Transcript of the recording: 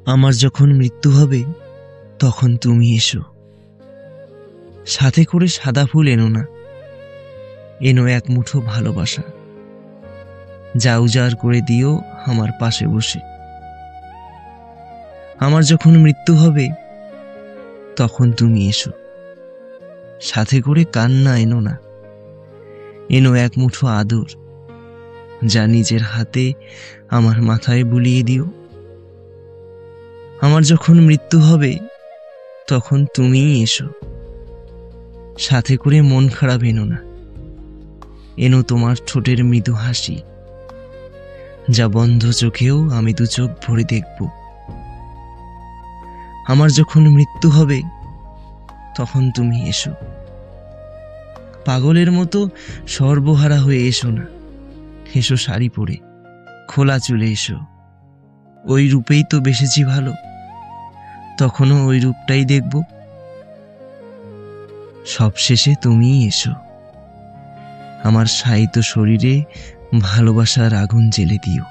আমার যখন মৃত্যু হবে তখন তুমি এসো, সাথে করে সাদা ফুল এনো না, এনো এক মুঠো ভালোবাসা, যা উজাড় করে দিও আমার পাশে বসে। আমার যখন মৃত্যু হবে তখন তুমি এসো, সাথে করে কান্না এনো না, এনো এক মুঠো আদর, যা নিজের হাতে আমার মাথায় বুলিয়ে দিও। আমার যখন মৃত্যু হবে তখন তুমিই এসো, সাথে করে মন খারাপ এনো না, এনো তোমার ঠোঁটের মৃদু হাসি, যা বন্ধ চোখেও আমি দু চোখ ভরে দেখব। আমার যখন মৃত্যু হবে তখন তুমি এসো, পাগলের মতো সর্বহারা হয়ে এসো না, এসো শাড়ি পরে খোলা চুলে এসো। ওই রূপেই তো বেসেছি ভালো, তখনও ওই রূপটাই দেখব। সবশেষে তুমিই এসো, আমার শায়িত শরীরে ভালোবাসার আগুন জ্বেলে দিও।